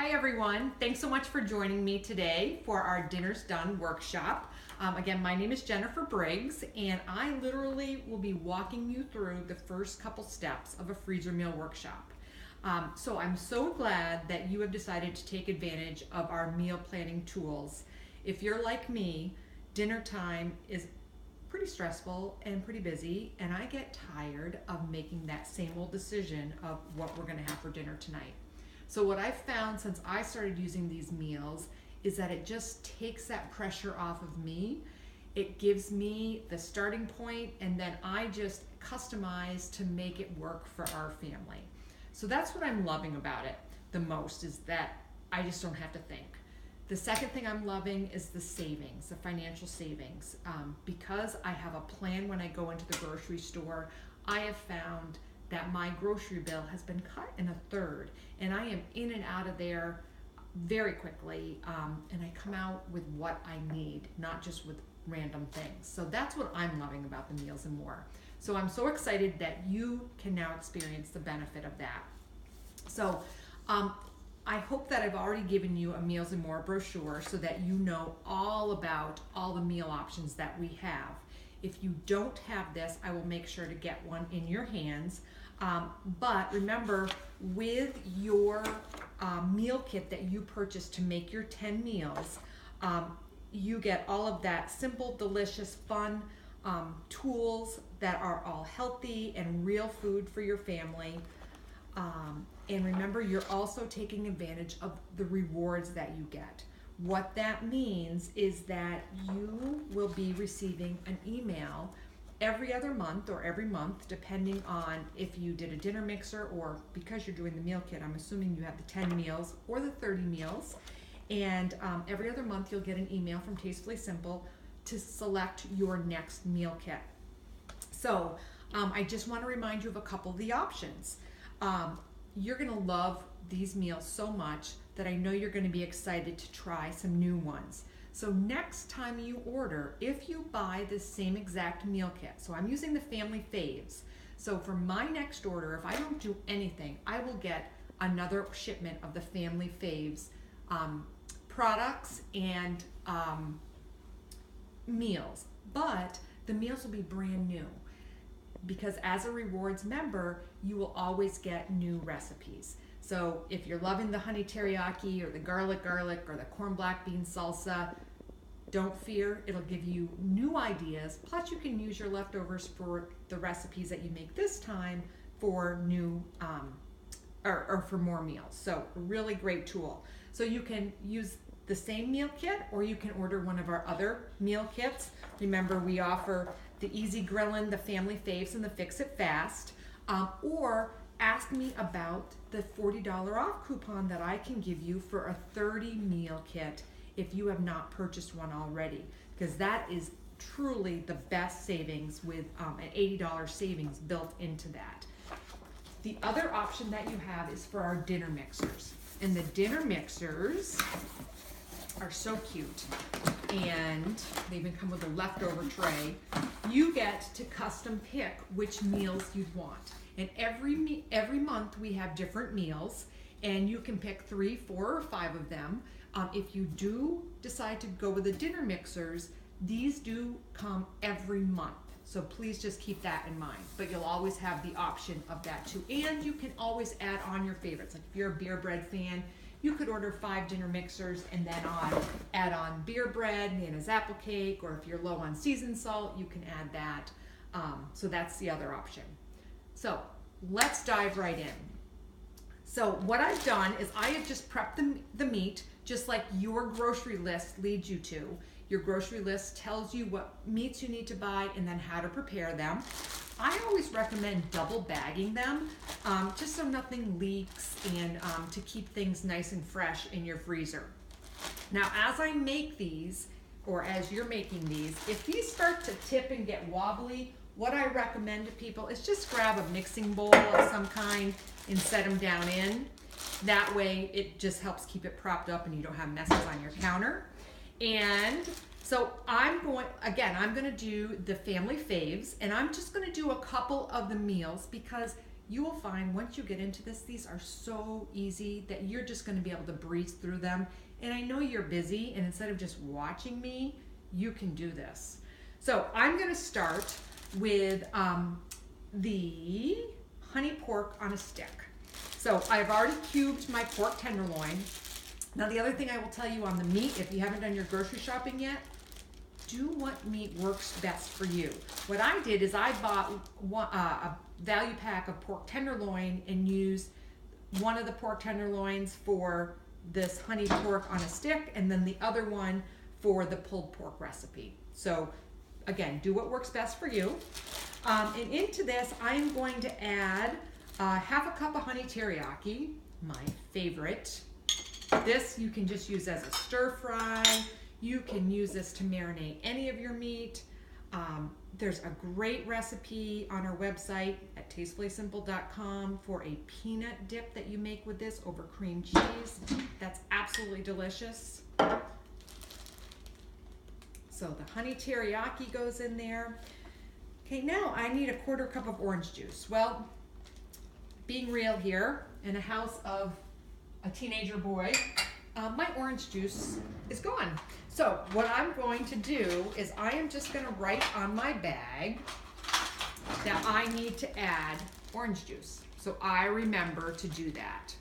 Hi everyone, thanks so much for joining me today for our Dinner's Done workshop. Again, my name is Jennifer Briggs and I literally will be walking you through the first couple steps of a freezer meal workshop. So I'm so glad that you have decided to take advantage of our meal planning tools. If you're like me, dinner time is pretty stressful and pretty busy, and I get tired of making that same old decision of what we're gonna have for dinner tonight. So what I've found since I started using these meals is that it just takes that pressure off of me. It gives me the starting point, and then I just customize to make it work for our family. So that's what I'm loving about it the most, is that I just don't have to think. The second thing I'm loving is the savings, the financial savings. Because I have a plan when I go into the grocery store, I have found that my grocery bill has been cut in a third, and I am in and out of there very quickly, and I come out with what I need, not just with random things. So that's what I'm loving about the Meals and More. So I'm so excited that you can now experience the benefit of that. So I hope that I've already given you a Meals and More brochure so that you know all about all the meal options that we have. If you don't have this, I will make sure to get one in your hands. But remember, with your meal kit that you purchase to make your 10 meals, you get all of that simple, delicious, fun tools that are all healthy and real food for your family. And remember, you're also taking advantage of the rewards that you get. What that means is that you will be receiving an email every other month or every month, depending on if you did a dinner mixer, or because you're doing the meal kit, I'm assuming you have the 10 meals or the 30 meals. And every other month you'll get an email from Tastefully Simple to select your next meal kit. So I just want to remind you of a couple of the options. You're going to love these meals so much that I know you're going to be excited to try some new ones. So next time you order, if you buy the same exact meal kit, so I'm using the Family Faves. So for my next order, if I don't do anything, I will get another shipment of the Family Faves products and meals. But the meals will be brand new, because as a rewards member, you will always get new recipes. So if you're loving the honey teriyaki or the garlic or the corn black bean salsa, don't fear, it'll give you new ideas. Plus you can use your leftovers for the recipes that you make this time for new or for more meals. So a really great tool. So you can use the same meal kit, or you can order one of our other meal kits. Remember, we offer the Easy Grillin', the Family Faves, and the Fix It Fast. Or ask me about the $40 off coupon that I can give you for a 30 meal kit if you have not purchased one already, because that is truly the best savings, with an $80 savings built into that. The other option that you have is for our dinner mixers, and the dinner mixers are so cute, and they even come with a leftover tray. You get to custom pick which meals you'd want, and every month we have different meals, and you can pick 3, 4, or 5 of them. If you do decide to go with the dinner mixers, these do come every month, so please just keep that in mind. But you'll always have the option of that too, and you can always add on your favorites. Like if you're a beer bread fan, you could order 5 dinner mixers and then add on beer bread, Nana's apple cake, or if you're low on seasoned salt, you can add that. So that's the other option. So let's dive right in. So what I've done is I have just prepped the meat, just like your grocery list leads you to. Your grocery list tells you what meats you need to buy and then how to prepare them. I always recommend double bagging them, just so nothing leaks, and to keep things nice and fresh in your freezer. Now, as I make these, or as you're making these, if these start to tip and get wobbly, what I recommend to people is just grab a mixing bowl of some kind and set them down in. That way it just helps keep it propped up and you don't have messes on your counter. And so I'm going to do the Family Faves, and I'm just going to do a couple of the meals because you will find once you get into this, these are so easy that you're just going to be able to breeze through them. And I know you're busy, and instead of just watching me, you can do this. So I'm going to start with the honey pork on a stick. So I've already cubed my pork tenderloin. Now the other thing I will tell you on the meat, if you haven't done your grocery shopping yet, do what meat works best for you. What I did is I bought a value pack of pork tenderloin and used one of the pork tenderloins for this honey pork on a stick, and then the other one for the pulled pork recipe. So again, do what works best for you. And into this, I'm going to add half a cup of honey teriyaki, my favorite. This you can just use as a stir fry. You can use this to marinate any of your meat. There's a great recipe on our website at tastefullysimple.com for a peanut dip that you make with this over cream cheese. That's absolutely delicious. So the honey teriyaki goes in there. Okay, now I need a 1/4 cup of orange juice. Well, being real here, in a house of a teenager boy, my orange juice is gone. So what I'm going to do is I am just going to write on my bag that I need to add orange juice. So I remember to do that.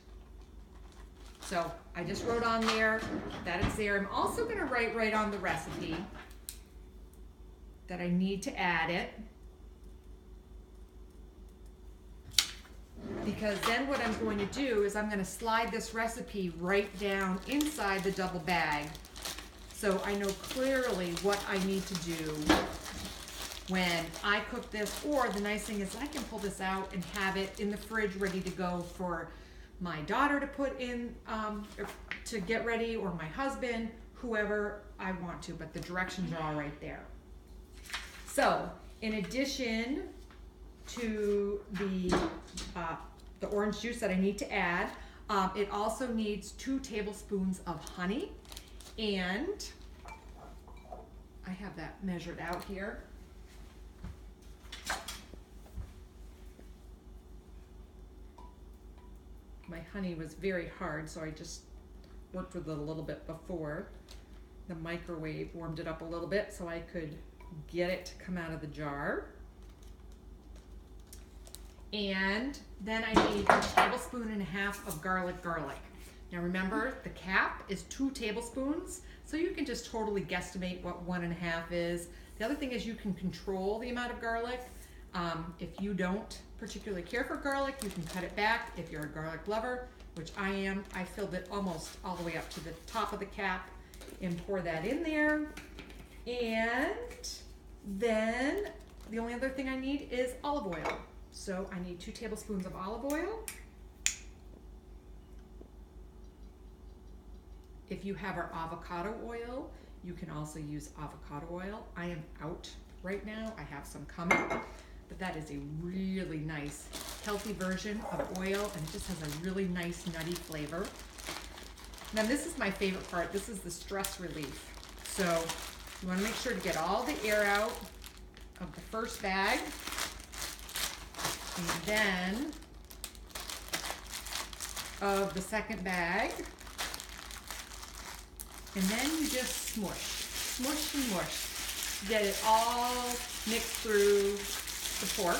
So I just wrote on there that it's there. I'm also going to write right on the recipe that I need to add it. Because then what I'm going to do is I'm going to slide this recipe right down inside the double bag, so I know clearly what I need to do when I cook this. Or the nice thing is I can pull this out and have it in the fridge ready to go for my daughter to put in to get ready, or my husband, whoever I want to, but the directions are all right there. So in addition to the orange juice that I need to add, it also needs 2 tablespoons of honey, and I have that measured out here. My honey was very hard, so I just worked with it a little bit before. The microwave warmed it up a little bit so I could get it to come out of the jar. And then I need 1.5 tablespoons of garlic. Now remember, the cap is 2 tablespoons, so you can just totally guesstimate what 1.5 is. The other thing is you can control the amount of garlic. If you don't particularly care for garlic, you can cut it back. If you're a garlic lover, which I am, I filled it almost all the way up to the top of the cap and pour that in there. And then the only other thing I need is olive oil. So I need 2 tablespoons of olive oil. If you have our avocado oil, you can also use avocado oil. I am out right now. I have some coming, but that is a really nice, healthy version of oil, and it just has a really nice nutty flavor. Now this is my favorite part. This is the stress relief. So you want to make sure to get all the air out of the first bag. And then of the second bag, and then you just smush and mush, get it all mixed through the pork,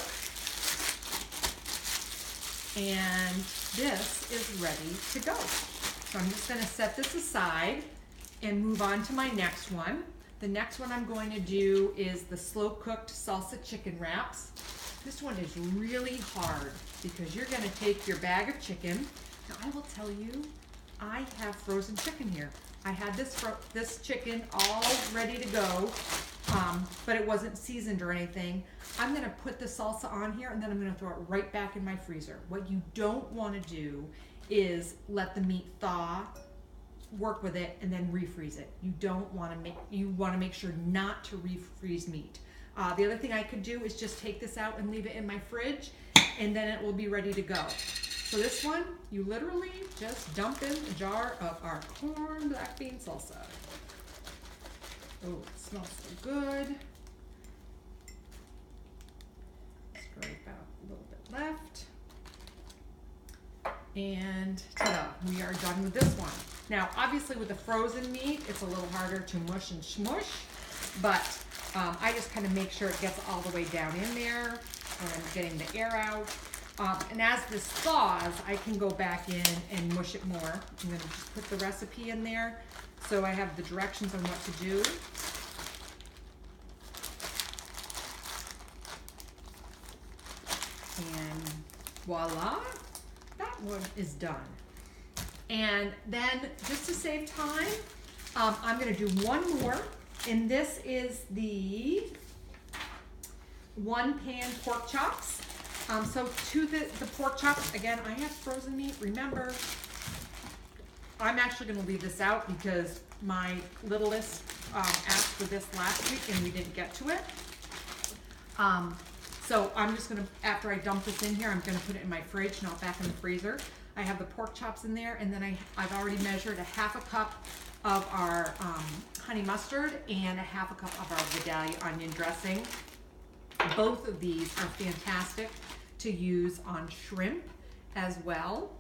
and this is ready to go. So I'm just going to set this aside and move on to my next one. The next one I'm going to do is the slow cooked salsa chicken wraps. This one is really hard because you're going to take your bag of chicken. Now I will tell you, I have frozen chicken here. I had this chicken all ready to go, but it wasn't seasoned or anything. I'm going to put the salsa on here, and then I'm going to throw it right back in my freezer. What you don't want to do is let the meat thaw, work with it, and then refreeze it. You want to make sure not to refreeze meat. The other thing I could do is just take this out and leave it in my fridge, and then it will be ready to go. So this one, you literally just dump in a jar of our corn black bean salsa. Oh, it smells so good. Scrape out a little bit left. And ta-da, we are done with this one. Now, obviously with the frozen meat, it's a little harder to mush and smush, but I just kind of make sure it gets all the way down in there and getting the air out. And as this thaws, I can go back in and mush it more. I'm gonna just put the recipe in there so I have the directions on what to do. And voila, that one is done. And then just to save time, I'm gonna do one more, and this is the 1-pan pork chops. So to the pork chops, again, I have frozen meat. Remember, I'm actually gonna leave this out because my littlest asked for this last week and we didn't get to it. So I'm just gonna, after I dump this in here, I'm gonna put it in my fridge, not back in the freezer. I have the pork chops in there, and then I've already measured a 1/2 cup of our honey mustard and a 1/2 cup of our Vidalia onion dressing. Both of these are fantastic to use on shrimp as well.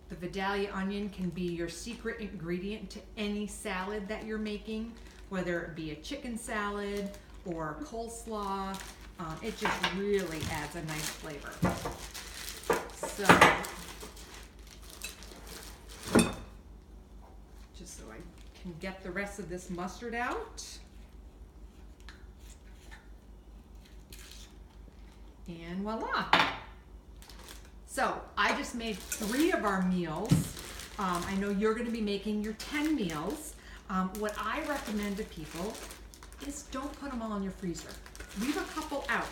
The Vidalia onion can be your secret ingredient to any salad that you're making, whether it be a chicken salad or coleslaw. It just really adds a nice flavor. So, just so I can get the rest of this mustard out. And voila. So I just made 3 of our meals. I know you're gonna be making your 10 meals. What I recommend to people is don't put them all in your freezer. Leave a couple out.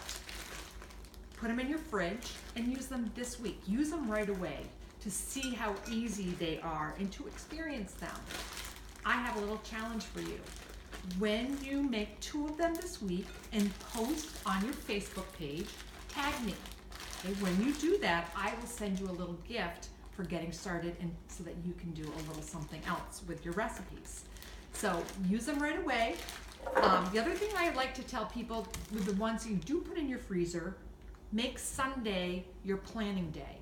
Put them in your fridge and use them this week. Use them right away to see how easy they are and to experience them. I have a little challenge for you. When you make 2 of them this week and post on your Facebook page, tag me. Okay, when you do that, I will send you a little gift for getting started and so that you can do a little something else with your recipes. So use them right away. The other thing I like to tell people with the ones you do put in your freezer, make Sunday your planning day.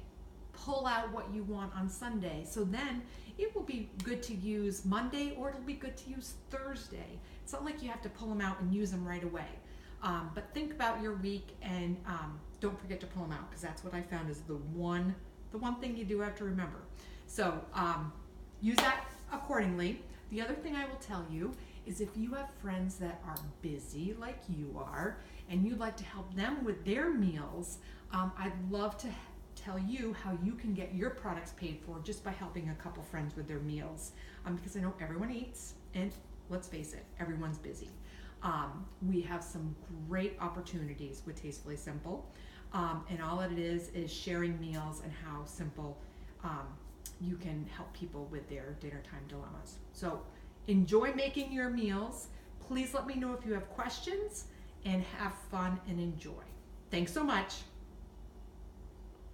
Pull out what you want on Sunday. So then it will be good to use Monday or it'll be good to use Thursday. It's not like you have to pull them out and use them right away. But think about your week and don't forget to pull them out because that's what I found is the one thing you do have to remember. So use that accordingly. The other thing I will tell you is if you have friends that are busy like you are and you'd like to help them with their meals, I'd love to tell you how you can get your products paid for just by helping a couple friends with their meals. Because I know everyone eats and let's face it, everyone's busy. We have some great opportunities with Tastefully Simple. And all it is sharing meals and how simple you can help people with their dinner time dilemmas. So enjoy making your meals. Please let me know if you have questions and have fun and enjoy. Thanks so much.